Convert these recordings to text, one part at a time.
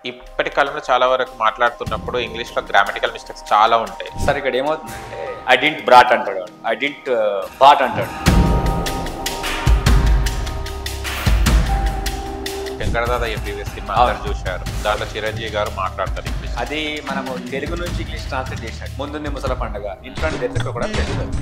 ఇప్పటి కాలంలో చాలా వరకు మాట్లాడుతున్నప్పుడు ఇంగ్లీష్లో గ్రామటికల్ మిస్టేక్స్ చాలా ఉంటాయి. సరే ఇక్కడ ఏమవుతుందంటే ఐ డింట్ బ్రాట్ అంటాడు, ఐ డింట్ బాట్ అంటాడు. శంకరదాద ఎంబీబీఎస్ సినిమా అందరు చూశారు. దాంట్లో చిరంజీవి గారు మాట్లాడతారు ఇంగ్లీష్. అది మనము తెలుగు నుంచి ఇంగ్లీష్ ట్రాన్స్లేట్ చేసినట్టు. ముందుంది ముసల పండుగ, ఇంట్లో దగ్గర కూడా తెలుస్తుంది.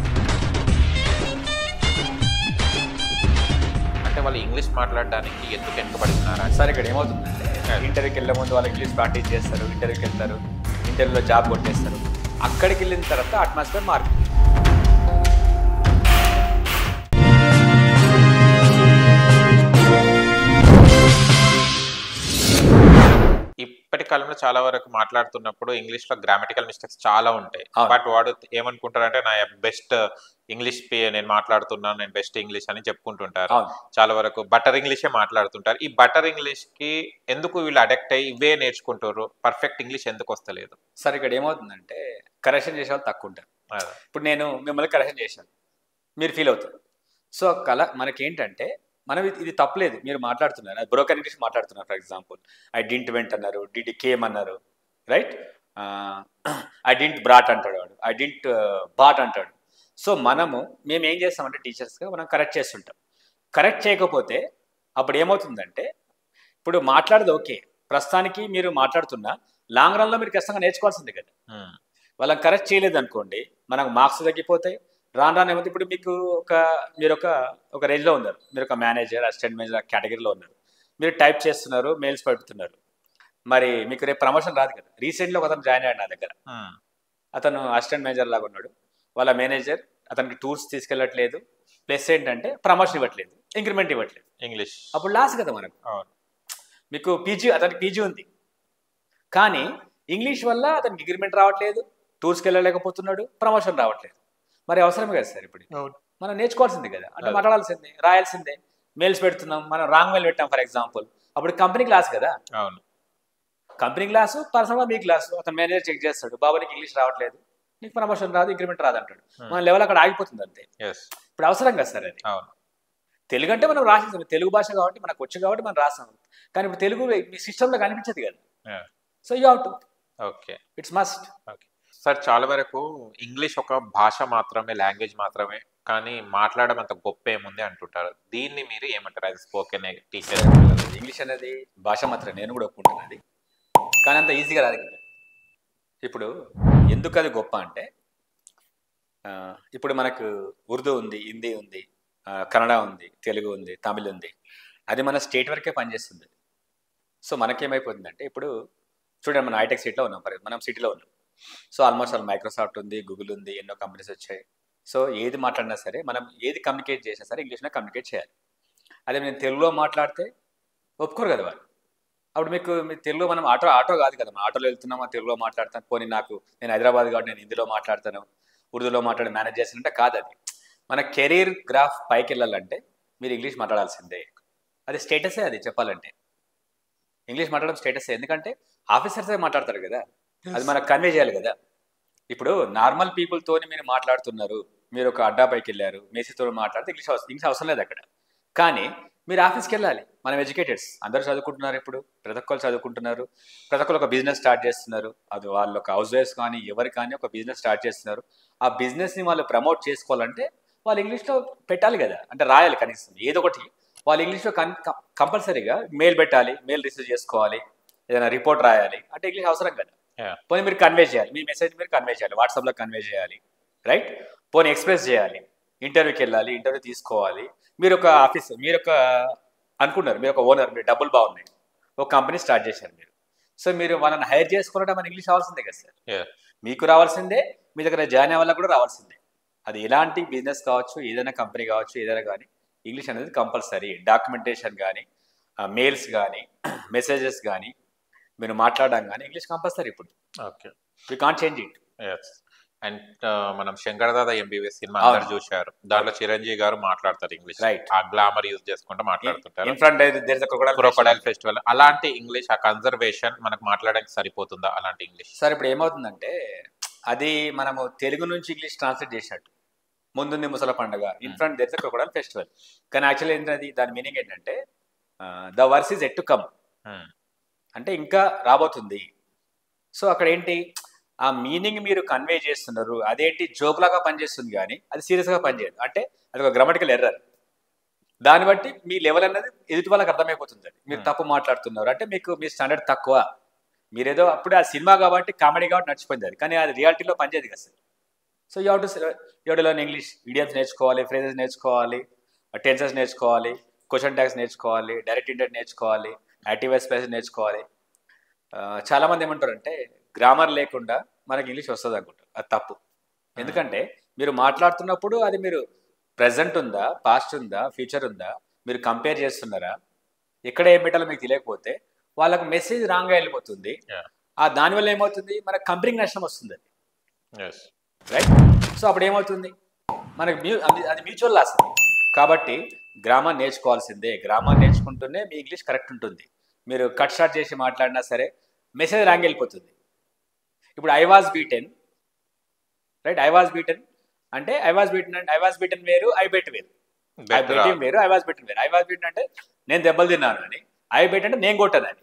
అంటే వాళ్ళు ఇంగ్లీష్ మాట్లాడడానికి ఎందుకు వెనుకబడి ఉన్నారా? సరే ఇక్కడ ఏమవుతుందంటే ఇంటర్వ్యూకి వెళ్ళే ముందు వాళ్ళు ఇంగ్లీష్ ప్రాక్టీస్ చేస్తారు, ఇంటర్వ్యూకి వెళ్తారు, ఇంటర్వ్యూలో జాబ్ కొట్టేస్తారు. అక్కడికి వెళ్ళిన తర్వాత అట్మాస్ఫియర్ మారుతుంది. ఇప్పటి కాలంలో చాలా వరకు మాట్లాడుతున్నప్పుడు ఇంగ్లీష్లో గ్రామటికల్ మిస్టేక్స్ చాలా ఉంటాయి. బట్ వాడు ఏమనుకుంటారంటే నా బెస్ట్ ఇంగ్లీష్ నేను మాట్లాడుతున్నాను, నేను బెస్ట్ ఇంగ్లీష్ అని చెప్పుకుంటుంటారు. చాలా వరకు బటర్ ఇంగ్లీషే మాట్లాడుతుంటారు. ఈ బటర్ ఇంగ్లీష్ కి ఎందుకు వీళ్ళు అడెక్ట్ అయ్యి ఇవే నేర్చుకుంటారు? పర్ఫెక్ట్ ఇంగ్లీష్ ఎందుకు వస్తలేదు? సరే ఇక్కడ ఏమవుతుందంటే కరెక్షన్ చేసే వాళ్ళు తక్కువ ఉంటారు. ఇప్పుడు నేను మిమ్మల్ని కరెక్షన్ చేశాను, మీరు ఫీల్ అవుతారు. సో మనకేంటంటే మనం ఇది తప్పలేదు, మీరు మాట్లాడుతున్నారు, అది బ్రోకన్ ఇంగ్లీష్ మాట్లాడుతున్నారు. For example I didn't vent అన్నారు, డిడ్ కేమ్ అన్నారు, రైట్? ఐ డింట్ బ్రాట్ అంటాడు వాడు, ఐ డింట్ బాట్ అంటాడు. సో మేము ఏం చేస్తామంటే టీచర్స్గా మనం కరెక్ట్ చేస్తుంటాం. కరెక్ట్ చేయకపోతే అప్పుడు ఏమవుతుందంటే, ఇప్పుడు మాట్లాడదు ఓకే, ప్రస్తుతానికి మీరు మాట్లాడుతున్నా లాంగ్ రన్లో మీరు ఖచ్చితంగా నేర్చుకోవాల్సిందే కదా. వాళ్ళని కరెక్ట్ చేయలేదు అనుకోండి, మనకు మార్క్స్ తగ్గిపోతాయి. రాను ఏమైతే ఇప్పుడు మీరు ఒక రేంజ్లో ఉన్నారు, మీరు ఒక మేనేజర్, అసిస్టెంట్ మేనేజర్ కేటగిరీలో ఉన్నారు, మీరు టైప్ చేస్తున్నారు, మెయిల్స్ పెడుతున్నారు. మరి మీకు రేపు ప్రమోషన్ రాదు కదా. రీసెంట్లీ ఒక అతను జాయిన్ అయ్యాడు నా దగ్గర. అతను అసిస్టెంట్ మేనేజర్ లాగా ఉన్నాడు. వాళ్ళ మేనేజర్ అతనికి టూర్స్ తీసుకెళ్ళట్లేదు, ప్లస్ ఏంటంటే ప్రమోషన్ ఇవ్వట్లేదు, ఇంక్రిమెంట్ ఇవ్వట్లేదు. ఇంగ్లీష్ అప్పుడు లాస్ కదా మనకు. మీకు అతనికి పీజీ ఉంది, కానీ ఇంగ్లీష్ వల్ల అతనికి ఇంక్రిమెంట్ రావట్లేదు, టూర్స్కి వెళ్ళలేకపోతున్నాడు, ప్రమోషన్ రావట్లేదు. మరి అవసరమే కదా సార్. ఇప్పుడు మనం నేర్చుకోవాల్సిందే కదా, అంటే మాట్లాడాల్సిందే, రాయాల్సిందే. మెయిల్స్ పెడుతున్నాం, మనం రాంగ్ మెయిల్ పెట్టాం ఫర్ ఎగ్జాంపుల్, అప్పుడు కంపెనీ క్లాస్ కదా. అవును, కంపెనీ క్లాసు, పర్సనల్గా మీ క్లాసు. అతను మేనేజర్ చెక్ చేస్తాడు, బాబా నీకు ఇంగ్లీష్ రావట్లేదు, నీకు ప్రమోషన్ రాదు, ఇంక్రిమెంట్ రాదు అంటాడు. మన లెవెల్ అక్కడ ఆగిపోతుంది అంతే. ఇప్పుడు అవసరం కదా సార్ అది. తెలుగు అంటే మనం రాసేసాం, తెలుగు భాష కాబట్టి మనకు వచ్చు కాబట్టి మనం రాసాం. కానీ ఇప్పుడు తెలుగు మీ సిస్టంలో కనిపించదు కదా. So you have to, okay, it's must. Okay sir, చాలా వరకు ఇంగ్లీష్ ఒక భాష మాత్రమే, లాంగ్వేజ్ మాత్రమే, కానీ మాట్లాడడం అంత గొప్ప ఏముంది అంటుంటారు. దీన్ని మీరు ఏమంటారు యాజ్ స్పోకెన్ టీచర్? ఇంగ్లీష్ అనేది భాష మాత్రమే, నేను కూడా ఒప్పుకుంటాను అది, కానీ అంత ఈజీగా రాదు కదా. ఇప్పుడు ఎందుకు అది గొప్ప అంటే, ఇప్పుడు మనకు ఉర్దూ ఉంది, హిందీ ఉంది, కన్నడ ఉంది, తెలుగు ఉంది, తమిళ్ ఉంది. అది మన స్టేట్ వరకే పనిచేస్తుంది. సో మనకేమైపోతుందంటే, ఇప్పుడు చూడండి, మనం హైటెక్ సిటీలో ఉన్నాం, మనం సిటీలో ఉన్నాం. సో ఆల్మోస్ట్ మైక్రోసాఫ్ట్ ఉంది, గూగుల్ ఉంది, ఎన్నో కంపెనీస్ వచ్చాయి. సో ఏది మాట్లాడినా సరే, మనం ఏది కమ్యూనికేట్ చేసినా సరే ఇంగ్లీష్లో కమ్యూనికేట్ చేయాలి. అదే నేను తెలుగులో మాట్లాడితే ఒప్పుకోరు కదా వాళ్ళు. అప్పుడు మీ తెలుగులో మనం ఆటో కాదు కదా, మనం ఆటోలో వెళ్తున్నామా తెలుగులో మాట్లాడతాను, పోనీ నేను హైదరాబాద్ కాబట్టి నేను హిందీలో మాట్లాడతాను, ఉర్దూలో మాట్లాడి మేనేజ్ చేస్తానంటే కాదు. అది మన కెరీర్ గ్రాఫ్ పైకి వెళ్ళాలంటే మీరు ఇంగ్లీష్ మాట్లాడాల్సిందే. అది స్టేటసే, అది చెప్పాలంటే ఇంగ్లీష్ మాట్లాడడం స్టేటసే. ఎందుకంటే ఆఫీసర్సే మాట్లాడతారు కదా, అది మనకు కన్వే చేయాలి కదా. ఇప్పుడు నార్మల్ పీపుల్తో మీరు మాట్లాడుతున్నారు, మీరు ఒక అడ్డా పైకి వెళ్ళారు, మేసీతో మాట్లాడితే ఇంగ్లీష్ అవసరం లేదు అక్కడ. కానీ మీరు ఆఫీస్కి వెళ్ళాలి. మనం ఎడ్యుకేటెడ్స్ అందరూ చదువుకుంటున్నారు, ఇప్పుడు ప్రతి ఒక్కరు చదువుకుంటున్నారు, ప్రతి ఒక్కరు ఒక బిజినెస్ స్టార్ట్ చేస్తున్నారు. అది వాళ్ళు ఒక హౌస్ వైఫ్స్ కానీ ఎవరు కానీ ఒక బిజినెస్ స్టార్ట్ చేస్తున్నారు. ఆ బిజినెస్ని వాళ్ళు ప్రమోట్ చేసుకోవాలంటే వాళ్ళు ఇంగ్లీష్లో పెట్టాలి కదా, అంటే రాయాలి కనీసం ఏదో ఒకటి. వాళ్ళు ఇంగ్లీష్లో కంపల్సరీగా మెయిల్ పెట్టాలి, మెయిల్ రిసీవ్ చేసుకోవాలి, ఏదైనా రిపోర్ట్ రాయాలి అంటే ఇంగ్లీష్ అవసరం కదా. పోనీ మీరు కన్వే చేయాలి, మీ మెసేజ్ మీరు కన్వే చేయాలి, వాట్సాప్లో కన్వే చేయాలి, రైట్? పోనీ ఎక్స్ప్రెస్ చేయాలి, ఇంటర్వ్యూకి వెళ్ళాలి, ఇంటర్వ్యూ తీసుకోవాలి. మీరు ఒక ఆఫీస్, మీరు ఒక అనుకున్నారు, మీరు ఒక ఓనర్, మీరు డబ్బులు బాగున్నాయి, ఒక కంపెనీ స్టార్ట్ చేశారు మీరు. సో మీరు వాళ్ళని హైర్ చేసుకోవడం మన ఇంగ్లీష్ రావాల్సిందే కదా సార్. మీకు రావాల్సిందే, మీ దగ్గర జాయిన్ అయ్యే వాళ్ళకి కూడా రావాల్సిందే. అది ఎలాంటి బిజినెస్ కావచ్చు, ఏదైనా కంపెనీ కావచ్చు, ఏదైనా కానీ ఇంగ్లీష్ అనేది కంపల్సరీ. డాక్యుమెంటేషన్ కానీ, మెయిల్స్ కానీ, మెసేజెస్ కానీ, మీరు మాట్లాడడం కానీ ఇంగ్లీష్ కంపల్సరీ. ఇప్పుడు okay, you can't change it. And మనం శంకరదాద ఎంబీబీఎస్ సినిమా అందరు చూశారు. దాంట్లో చిరంజీవి గారు మాట్లాడతారు ఇంగ్లీష్, రైట్? ఆ గ్లామర్ యూజ్ చేసుకుంటూ మాట్లాడుతుంటారు. In front there is a crocodile festival. అలాంటి ఇంగ్లీష్, ఆ కన్జర్వేషన్ మనకు మాట్లాడడానికి సరిపోతుందా అలాంటి ఇంగ్లీష్? సార్ ఇప్పుడు ఏమవుతుందంటే, అది మనము తెలుగు నుంచి ఇంగ్లీష్ ట్రాన్స్లేట్ చేసినట్టు. ముందుంది ముసల పండుగ, in front there is a crocodile festival. కానీ యాక్చువల్లీ ఏంటది, దాని మీనింగ్ ఏంటంటే the worst is yet to come. అంటే ఇంకా రాబోతుంది. సో అక్కడ ఏంటి, ఆ మీనింగ్ మీరు కన్వే చేస్తున్నారు, అదేంటి జోక్లాగా పనిచేస్తుంది కానీ అది సీరియస్గా పనిచేయదు. అంటే అది ఒక గ్రామటికల్ ఎర్రర్. దాన్ని బట్టి మీ లెవెల్ అనేది ఎదుటి వాళ్ళకి అర్థమైపోతుంది. అది మీరు తప్పు మాట్లాడుతున్నారు అంటే మీ స్టాండర్డ్ తక్కువ. మీరేదో అప్పుడే ఆ సినిమా కాబట్టి కామెడీ కాబట్టి నడిచిపోయింది అది, కానీ అది రియాలిటీలో పనిచేయదు కదా sir. So you to learn English. Idioms నేర్చుకోవాలి, ఫ్రేజెస్ నేర్చుకోవాలి, టెన్సెస్ నేర్చుకోవాలి, క్వశ్చన్ ట్యాగ్స్ నేర్చుకోవాలి, డైరెక్ట్ ఇంటెంట్ నేర్చుకోవాలి, యాక్టివ్ ఎక్స్ప్రెషన్ నేర్చుకోవాలి. చాలామంది ఏమంటారంటే గ్రామర్ లేకుండా మనకి ఇంగ్లీష్ వస్తుంది అనుకుంటారు. అది తప్పు. ఎందుకంటే మీరు మాట్లాడుతున్నప్పుడు అది మీరు ప్రెజెంట్ ఉందా, పాస్ట్ ఉందా, ఫ్యూచర్ ఉందా, మీరు కంపేర్ చేస్తున్నారా, ఎక్కడ ఏం పెట్టాలో మీకు తెలియకపోతే వాళ్ళకి మెసేజ్ రాంగ్గా వెళ్ళిపోతుంది. దానివల్ల ఏమవుతుంది, మనకు కంపెనీకి నష్టం వస్తుంది. రైట్. సో అప్పుడు ఏమవుతుంది, మనకి అది మ్యూచువల్ లాస్. కాబట్టి గ్రామర్ నేర్చుకోవాల్సిందే. గ్రామర్ నేర్చుకుంటూనే మీ ఇంగ్లీష్ కరెక్ట్ ఉంటుంది. మీరు కట్ షార్ట్ చేసి మాట్లాడినా సరే మెసేజ్ రాంగ్ వెళ్ళిపోతుంది. ఇప్పుడు I was beaten, right? I was beaten అంటే ఐ వాజ్ బీటెన్ వేరు, ఐ బెట్ వేరు. ఐ బెట్ వేరు, ఐ వాజ్ బీటెన్ వేరు. ఐ వాజ్ బీటెన్ అంటే నేను దెబ్బలు తిన్నాను అని, ఐ బెట్ అంటే నేను కొట్టానని.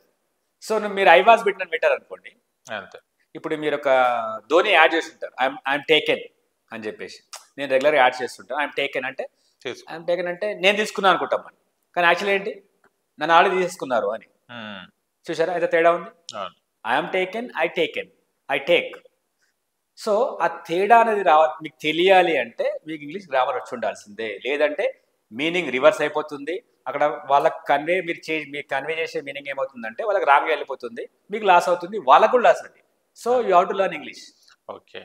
సో మీరు ఐ వాజ్ బీటెన్ అని పెట్టారు అనుకోండి, ఇప్పుడు మీరు ఒక ధోని యాడ్ చేసి ఉంటారు, ఐఎమ్ టేకెన్ అని చెప్పేసి. నేను రెగ్యులర్గా యాడ్ చేస్తుంటాను. ఐఎమ్ టేకెన్ అంటే నేను తీసుకున్నాను అనుకుంటాం అని, కానీ యాక్చువల్లీ ఏంటి, నన్ను ఆల్రెడీ తీసుకున్నారు అని. చూసారా, అయితే తేడా ఉంది. I'm taken, I take. So ఆ తేడా అనేది మీకు తెలియాలి అంటే మీకు ఇంగ్లీష్ గ్రామర్ వచ్చి ఉండాల్సిందే. లేదంటే మీనింగ్ రివర్స్ అయిపోతుంది. అక్కడ వాళ్ళకి మీరు కన్వే చేసే మీనింగ్ ఏమవుతుందంటే వాళ్ళకి రాంగ్గా వెళ్ళిపోతుంది, మీకు లాస్ అవుతుంది, వాళ్ళకు కూడా లాస్ అది. So you have to learn English. Okay.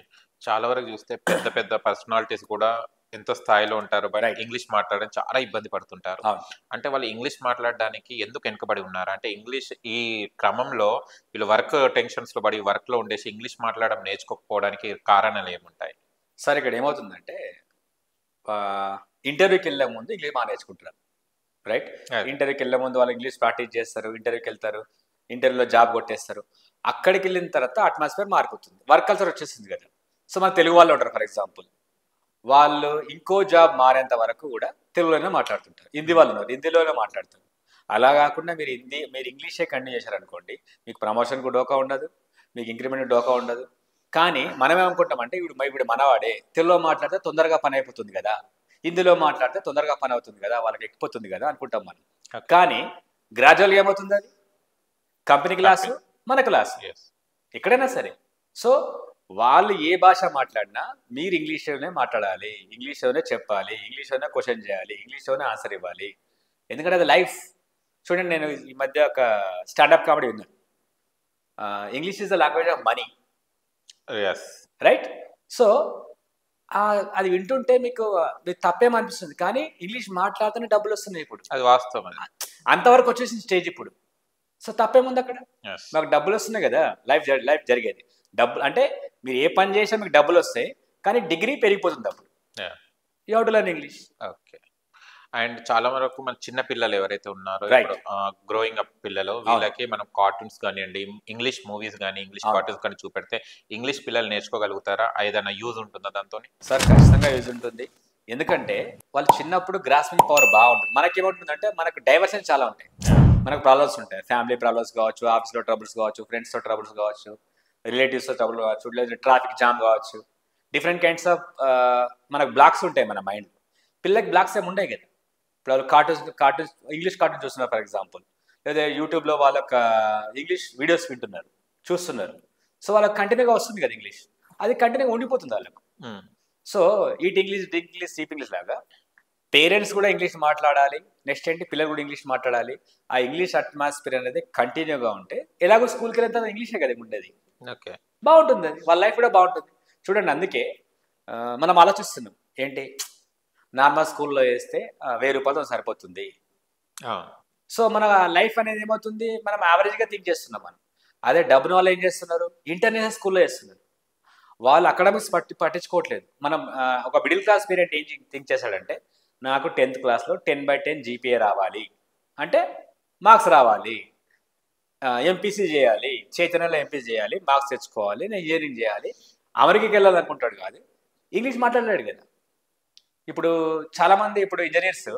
చాలా వరకు చూస్తే పెద్ద పెద్ద పర్సనాలిటీస్ కూడా ఎంతో స్థాయిలో ఉంటారు, బట్ ఇంగ్లీష్ మాట్లాడడం చాలా ఇబ్బంది పడుతుంటారు. అంటే వాళ్ళు ఇంగ్లీష్ మాట్లాడడానికి ఎందుకు వెనుకబడి ఉన్నారు అంటే, ఇంగ్లీష్ ఈ క్రమంలో వీళ్ళు వర్క్ టెన్షన్స్ లో పడి వర్క్ లో ఉండేసి ఇంగ్లీష్ మాట్లాడడం నేర్చుకోకపోవడానికి కారణాలు ఏముంటాయి? సార్ ఇక్కడ ఏమవుతుందంటే ఇంటర్వ్యూకి వెళ్ళే ముందు ఇంగ్లీష్ బాగా నేర్చుకుంటున్నారు, రైట్? ఇంటర్వ్యూకి వెళ్ళే ముందు వాళ్ళు ఇంగ్లీష్ ప్రాక్టీస్ చేస్తారు, ఇంటర్వ్యూకి వెళ్తారు, ఇంటర్వ్యూలో జాబ్ కొట్టేస్తారు. అక్కడికి వెళ్ళిన తర్వాత అట్మాస్ఫియర్ మారిపోతుంది, వర్క్ కల్చర్ వచ్చేసింది కదా. సో మన తెలుగు వాళ్ళు ఉంటారు ఫర్ ఎగ్జాంపుల్, వాళ్ళు ఇంకో జాబ్ మారేంత వరకు కూడా తెలుగులోనే మాట్లాడుతుంటారు. హిందీ వాళ్ళు ఉన్నారు, హిందీలోనే మాట్లాడుతారు. అలా కాకుండా మీరు ఇంగ్లీషే కంటిన్యూ చేశారనుకోండి, మీకు ప్రమోషన్కు డోకా ఉండదు, మీకు ఇంక్రిమెంట్ డోకా ఉండదు. కానీ మనం ఏమనుకుంటామంటే ఇప్పుడు మనవాడే తెలుగులో మాట్లాడితే తొందరగా పని అయిపోతుంది కదా, హిందీలో మాట్లాడితే తొందరగా పని అవుతుంది కదా, వాళ్ళకి ఎక్కిపోతుంది కదా అనుకుంటాం మనం. కానీ గ్రాడ్యువల్గా ఏమవుతుంది, అది కంపెనీ క్లాసు, మన క్లాసు, ఎక్కడైనా సరే. సో వాళ్ళు ఏ భాష మాట్లాడినా మీరు ఇంగ్లీష్లోనే మాట్లాడాలి, ఇంగ్లీష్లోనే చెప్పాలి, ఇంగ్లీష్లోనే క్వశ్చన్ చేయాలి, ఇంగ్లీష్లోనే ఆన్సర్ ఇవ్వాలి. ఎందుకంటే అది లైఫ్. చూడండి, నేను ఈ మధ్య ఒక స్టాండప్ కామెడీ విన్నాను, English is the language of money, right? So అది వింటుంటే మీకు తప్పేమనిపిస్తుంది, కానీ ఇంగ్లీష్ మాట్లాడితేనే డబ్బులు వస్తున్నాయి ఇప్పుడు. అది వాస్తవం, అంతవరకు వచ్చేసిన స్టేజ్ ఇప్పుడు. సో తప్పేముంది అక్కడ, మాకు డబ్బులు వస్తున్నాయి కదా, లైఫ్ జరిగేది. డబ్బులు అంటే మీరు ఏ పని చేసినా మీకు డబ్బులు వస్తాయి, కానీ డిగ్రీ పెరిగిపోతుంది అప్పుడు. You have to learn English. Okay. And చాలా వరకు మన చిన్న పిల్లలు ఎవరైతే ఉన్నారో, గ్రోయింగ్ అప్ పిల్లలు, వీళ్ళకి మనం కార్టూన్స్ కానివ్వండి, ఇంగ్లీష్ మూవీస్ కానీ ఇంగ్లీష్ కార్టూన్స్ కానీ చూపెడితే ఇంగ్లీష్ పిల్లలు నేర్చుకోగలుగుతారా? ఏదైనా యూజ్ ఉంటుందా దాంతో? సార్ ఖచ్చితంగా యూజ్ ఉంటుంది. ఎందుకంటే వాళ్ళు చిన్నప్పుడు గ్రాస్పింగ్ పవర్ బాగుంటుంది. మనకేముంటుందంటే మనకు డైవర్షన్ చాలా ఉంటాయి, మనకు ప్రాబ్లమ్స్ ఉంటాయి, ఫ్యామిలీ ప్రాబ్లమ్స్ కావచ్చు, ఆఫీస్లో ట్రబుల్స్ కావచ్చు, ఫ్రెండ్స్తో ట్రబుల్స్ కావచ్చు, రిలేటివ్స్తో ట్రబుల్ కావచ్చు, లేదా ట్రాఫిక్ జామ్ కావచ్చు, డిఫరెంట్ కైండ్స్ ఆఫ్ మనకు బ్లాక్స్ ఉంటాయి మన మైండ్. పిల్లలకి బ్లాక్స్ ఏమి ఉంటాయి కదా. ఇప్పుడు వాళ్ళు కార్టూన్స్ ఇంగ్లీష్ కార్టూన్ చూస్తున్నారు ఫర్ ఎగ్జాంపుల్, లేదా యూట్యూబ్లో వాళ్ళకి ఇంగ్లీష్ వీడియోస్ వింటున్నారు, చూస్తున్నారు. సో వాళ్ళకి కంటిన్యూగా వస్తుంది కదా ఇంగ్లీష్, అది కంటిన్యూగా ఉండిపోతుంది వాళ్ళకు. So eat English, drink English, sleep English లాగా పేరెంట్స్ కూడా ఇంగ్లీష్ మాట్లాడాలి, నెక్స్ట్ ఏంటి పిల్లలు కూడా ఇంగ్లీష్ మాట్లాడాలి. ఆ ఇంగ్లీష్ అట్మాస్ఫియర్ అనేది కంటిన్యూగా ఉంటే ఎలాగో స్కూల్కి వెళ్ళిన ఇంగ్లీషే కదా ఉండేది, బాగుంటుంది, అది వాళ్ళ లైఫ్ కూడా బాగుంటుంది. చూడండి, అందుకే మనం ఆలోచిస్తున్నాం ఏంటి, నార్మల్ స్కూల్లో వేస్తే 1000 రూపాయలతో సరిపోతుంది. సో మన లైఫ్ అనేది ఏమవుతుంది, మనం యావరేజ్గా థింక్ చేస్తున్నాం. మనం అదే డబ్బును వాళ్ళు ఏం చేస్తున్నారు, ఇంటర్నేషనల్ స్కూల్లో వేస్తున్నారు. వాళ్ళు అకాడమిక్స్ పట్టించుకోవట్లేదు. మనం ఒక మిడిల్ క్లాస్ పేరెంట్ ఏం థింక్ చేశాడంటే, నాకు 10th క్లాస్లో 10/10 జీపీఏ రావాలి అంటే మార్క్స్ రావాలి, ఎంపీసీ చేయాలి, చైతన్యలో ఎంపీసీ చేయాలి, మార్క్స్ తెచ్చుకోవాలి, నేను ఇంజనీరింగ్ చేయాలి, అమెరికాకి వెళ్ళాలనుకుంటాడు. కాదు, ఇంగ్లీష్ మాట్లాడలేడు కదా. ఇప్పుడు చాలామంది ఇప్పుడు ఇంజనీర్స్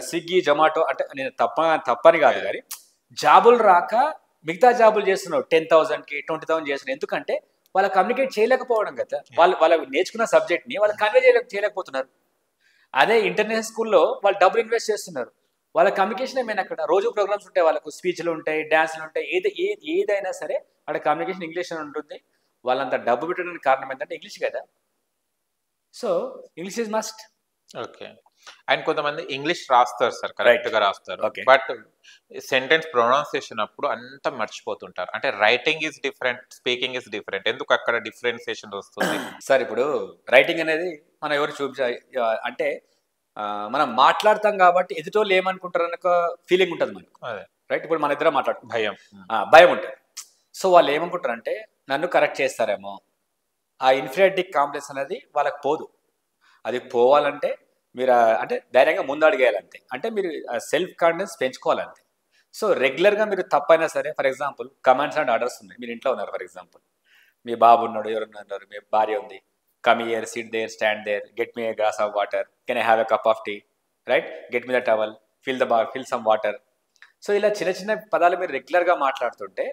స్విగ్గీ, జొమాటో, అంటే నేను తప్పని కాదు కానీ జాబులు రాక మిగతా జాబులు చేస్తున్నారు 10,000కి 20,000 చేస్తున్నారు. ఎందుకంటే వాళ్ళు కమ్యూనికేట్ చేయలేకపోవడం కదా, వాళ్ళు నేర్చుకున్న సబ్జెక్ట్ని వాళ్ళు కన్వే చేయలేకపోతున్నారు. అదే ఇంటర్నేషనల్ స్కూల్లో వాళ్ళు డబ్బులు ఇన్వెస్ట్ చేస్తున్నారు, వాళ్ళ కమ్యూనికేషన్ ఏమైనా అక్కడ రోజు ప్రోగ్రామ్స్ ఉంటాయి, వాళ్ళకు స్పీచ్లు ఉంటాయి, డాన్స్లు ఉంటాయి, ఏదైనా సరే అక్కడ కమ్యూనికేషన్ ఇంగ్లీష్ అని ఉంటుంది. వాళ్ళంతా డబ్బు పెట్టడానికి కారణం ఏంటంటే ఇంగ్లీష్ కదా. So English is must. Okay. And కొంతమంది ఇంగ్లీష్ రాస్తారు సార్, కరెక్ట్ గా రాస్తారు, బట్ సెంటెన్స్ ప్రొనౌన్సియేషన్ అప్పుడు అంతా మర్చిపోతుంటారు. అంటే writing is different, speaking is different. ఎందుకు అక్కడ డిఫరెన్సియేషన్ వస్తుంది సార్? ఇప్పుడు రైటింగ్ అనేది మనం ఎవరు అంటే మనం మాట్లాడతాం కాబట్టి ఎదుటోళ్ళు ఏమనుకుంటారు అనే ఒక ఫీలింగ్ ఉంటుంది మనకు, రైట్? ఇప్పుడు మన ఇద్దరం మాట్లాడుతాం, భయం ఉంటుంది. సో వాళ్ళు ఏమనుకుంటారు అంటే నన్ను కరెక్ట్ చేస్తారేమో, ఆ ఇన్ఫీరియారిటీ కాంప్లెక్స్ అనేది వాళ్ళకి పోదు. అది పోవాలంటే మీరు అంటే ధైర్యంగా ముందు అడిగేయాలంతే, అంటే మీరు సెల్ఫ్ కాన్ఫిడెన్స్ పెంచుకోవాలంతే. సో రెగ్యులర్గా మీరు తప్పైనా సరే, for example commands and orders ఉన్నాయి, మీరు ఇంట్లో ఉన్నారు, ఫర్ ఎగ్జాంపుల్ మీ బాబు ఉన్నాడు, ఎవరున్నా ఉన్నారు, మీ భార్య ఉంది, come here, sit there, stand there, get me a glass of water, can I have a cup of tea, right? Get me the towel, fill some water. So ఇలా చిన్న చిన్న పదాలు మీరు రెగ్యులర్గా మాట్లాడుతుంటే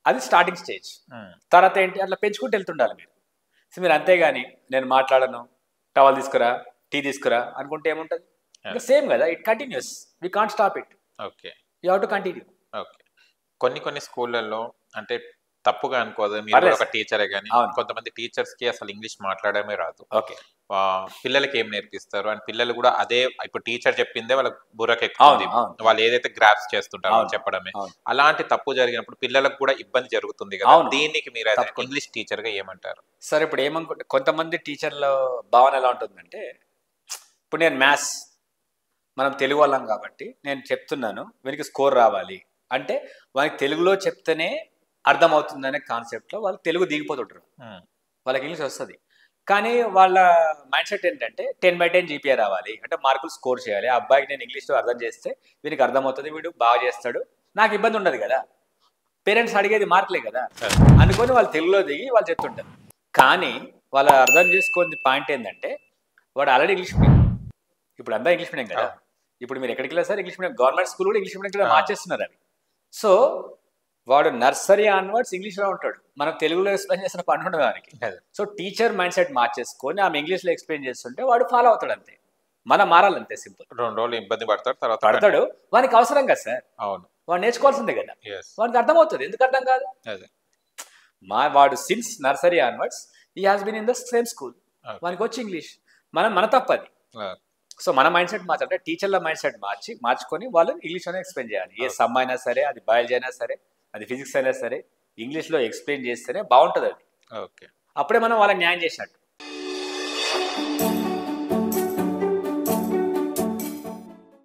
అది స్టార్టింగ్ స్టేజ్. తర్వాత ఏంటి, అట్లా పెంచుకుంటూ వెళ్తుండాలి మీరు. సో మీరు అంతేగాని నేను మాట్లాడను, టవల్ తీసుకురా, టీ తీసుకురా అనుకుంటే ఏముంటుంది? ఇంకా సేమ్ కదా, it continues, we can't stop it. Okay, you have to continue. Okay. కొన్ని స్కూళ్ళల్లో అంటే తప్పుగా అనుకోదు, మీరు ఒక టీచరే కానీ కొంతమంది టీచర్స్ కి అసలు ఇంగ్లీష్ మాట్లాడమే రాదు. ఓకే, పిల్లలకి ఏం నేర్పిస్తారు? అండ్ పిల్లలు కూడా అదే ఇప్పుడు టీచర్ చెప్పిందే వాళ్ళకి బుర్రకి ఎక్కుతుంది, వాళ్ళు ఏదైతే గ్రాప్స్ చేస్తుంటారో చెప్పడమే. అలాంటి తప్పు జరిగినప్పుడు పిల్లలకు కూడా ఇబ్బంది జరుగుతుంది కదా, దీనికి మీరు ఇంగ్లీష్ టీచర్ గా ఏమంటారు? సార్ ఇప్పుడు ఏమనుకుంటే కొంతమంది టీచర్ల భావన ఎలా ఉంటుందంటే, ఇప్పుడు నేను మ్యాథ్స్, మనం తెలుగు వాళ్ళం కాబట్టి నేను చెప్తున్నాను, వీనికి స్కోర్ రావాలి అంటే వానికి తెలుగులో చెప్తేనే అర్థమవుతుందనే కాన్సెప్ట్లో వాళ్ళు తెలుగు దిగిపోతుంటారు, వాళ్ళకి ఇంగ్లీష్ వస్తుంది. కానీ వాళ్ళ మైండ్ సెట్ ఏంటంటే 10/10 జీపీఏ రావాలి, అంటే మార్కులు స్కోర్ చేయాలి. ఆ అబ్బాయికి నేను ఇంగ్లీష్లో అర్థం చేస్తే వీనికి అర్థమవుతుంది, వీడు బాగా చేస్తాడు, నాకు ఇబ్బంది ఉండదు కదా. పేరెంట్స్ అడిగేది మార్కులే కదా అనుకొని వాళ్ళు తెలుగులో దిగి వాళ్ళు చెప్తుంటారు. కానీ వాళ్ళు అర్థం చేసుకునే పాయింట్ ఏంటంటే వాడు ఆల్రెడీ ఇంగ్లీష్ మీడియం, ఇప్పుడు అంతా ఇంగ్లీష్ మీడియం కదా. ఇప్పుడు మీరు ఎక్కడికి వెళ్ళారు sir, English medium, government school కూడా ఇంగ్లీష్ మీడియం కూడా మార్చేస్తున్నారు అవి. సో వాడు నర్సరీ ఆన్వర్డ్స్ ఇంగ్లీష్లో ఉంటాడు, మనం తెలుగులో ఎక్స్ప్లెయిన్ చేసిన పని ఉండదు దానికి. సో టీచర్ మైండ్ సెట్ మార్చేసుకొని ఆమె ఇంగ్లీష్లో ఎక్స్ప్లెయిన్ చేస్తుంటే వాడు ఫాలో అవుతాడు అంతే. మనం మారాలంతే, సింపుల్. 2 రోజులు ఇబ్బంది పడతాడు, తర్వాత పడతాడు, వానికి అవసరం కదా సార్. అవును, వాడు నేర్చుకోవాల్సిందే కదా, వానికి అర్థమవుతుంది. ఎందుకు అర్థం కాదు? వాడు since nursery onwards he has been in the same school, వానికి వచ్చి ఇంగ్లీష్. మన తప్పది. సో మన మైండ్ సెట్ మార్చాలంటే టీచర్ల మైండ్ సెట్ మార్చుకొని వాళ్ళు ఇంగ్లీష్లోనే ఎక్స్ప్లెయిన్ చేయాలి. ఏ సమ్ అయినా సరే, అది బయాలజీ అయినా సరే, అది ఫిజిక్స్ అయినా సరే, ఇంగ్లీష్లో ఎక్స్ప్లెయిన్ చేస్తేనే బాగుంటుంది అది. ఓకే, అప్పుడే మనం వాళ్ళకి న్యాయం చేసినట్టు.